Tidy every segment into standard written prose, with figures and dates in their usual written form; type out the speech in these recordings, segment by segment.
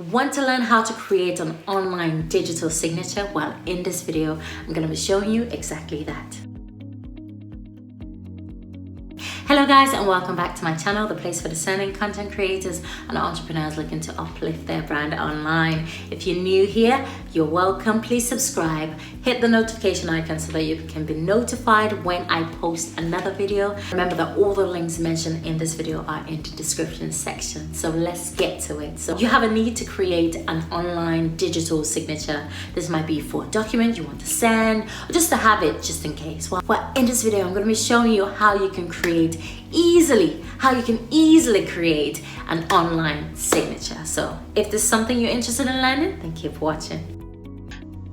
Want to learn how to create an online digital signature? Well, in this video, I'm going to be showing you exactly that. Hello guys, and welcome back to my channel, the place for discerning content creators and entrepreneurs looking to uplift their brand online. If you're new here, you're welcome. Please subscribe, hit the notification icon so that you can be notified when I post another video. Remember that all the links mentioned in this video are in the description section. So let's get to it. So you have a need to create an online digital signature. This might be for a document you want to send or just to have it just in case. Well, in this video, I'm going to be showing you how you can create easily create an online signature. So if this is something you're interested in learning, then keep watching.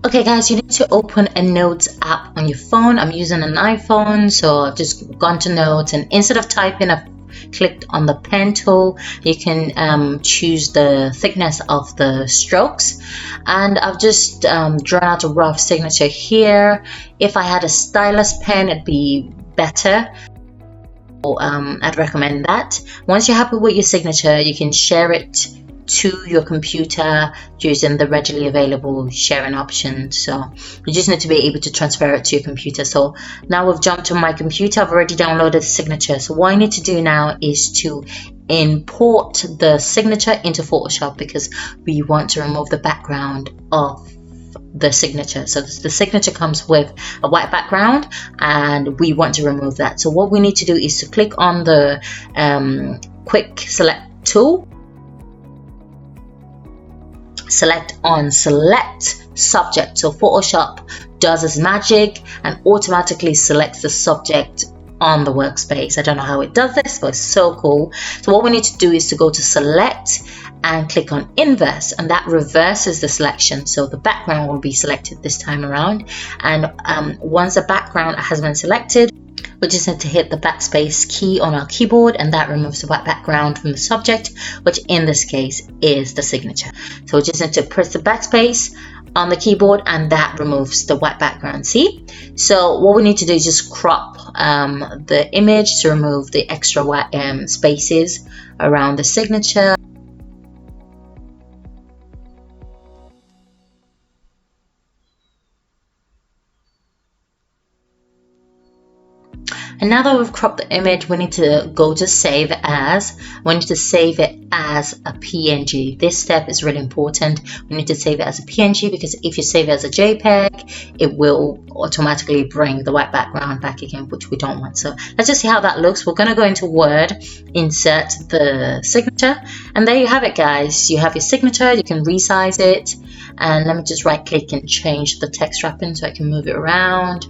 Okay guys, you need to open a Notes app on your phone. I'm using an iPhone, so I've just gone to Notes, and instead of typing, I've clicked on the pen tool. You can choose the thickness of the strokes, and I've just drawn out a rough signature here. If I had a stylus pen, it'd be better. I'd recommend that. Once you're happy with your signature, you can share it to your computer using the readily available sharing option. So you just need to be able to transfer it to your computer. So now we've jumped to my computer. I've already downloaded the signature. So what I need to do now is to import the signature into Photoshop, because we want to remove the background of the signature. So the signature comes with a white background and we want to remove that. So what we need to do is to click on the quick select tool, select subject. So Photoshop does its magic and automatically selects the subject on the workspace. I don't know how it does this, but it's so cool. So what we need to do is to go to select and click on inverse, and that reverses the selection. So the background will be selected this time around, and once the background has been selected, we just need to hit the backspace key on our keyboard, and that removes the white background from the subject, which in this case is the signature. So we just need to press the backspace on the keyboard, and that removes the white background. See? So what we need to do is just crop the image to remove the extra white spaces around the signature. And now that we've cropped the image, we need to go to save as. We need to save it as a PNG. This step is really important. We need to save it as a PNG, because if you save it as a JPEG, it will automatically bring the white background back again, which we don't want. So let's just see how that looks. We're going to go into Word, insert the signature, and there you have it, guys. You have your signature. You can resize it, and let me just right click and change the text wrapping so I can move it around.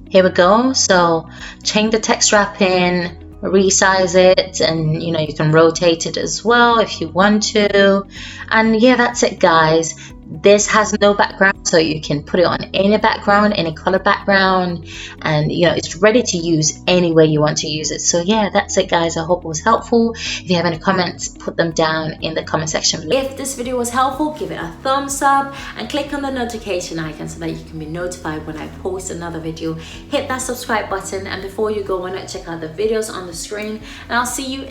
Here we go. So change the text wrapping, resize it, and you can rotate it as well if you want to. And yeah, that's it, guys. This has no background, so you can put it on any background, any color background, and it's ready to use any way you want to use it. So yeah, that's it, guys. I hope it was helpful. If you have any comments, put them down in the comment section below. If this video was helpful, give it a thumbs up and click on the notification icon so that you can be notified when I post another video. Hit that subscribe button, and before you go, why not check out the videos on the screen, and I'll see you in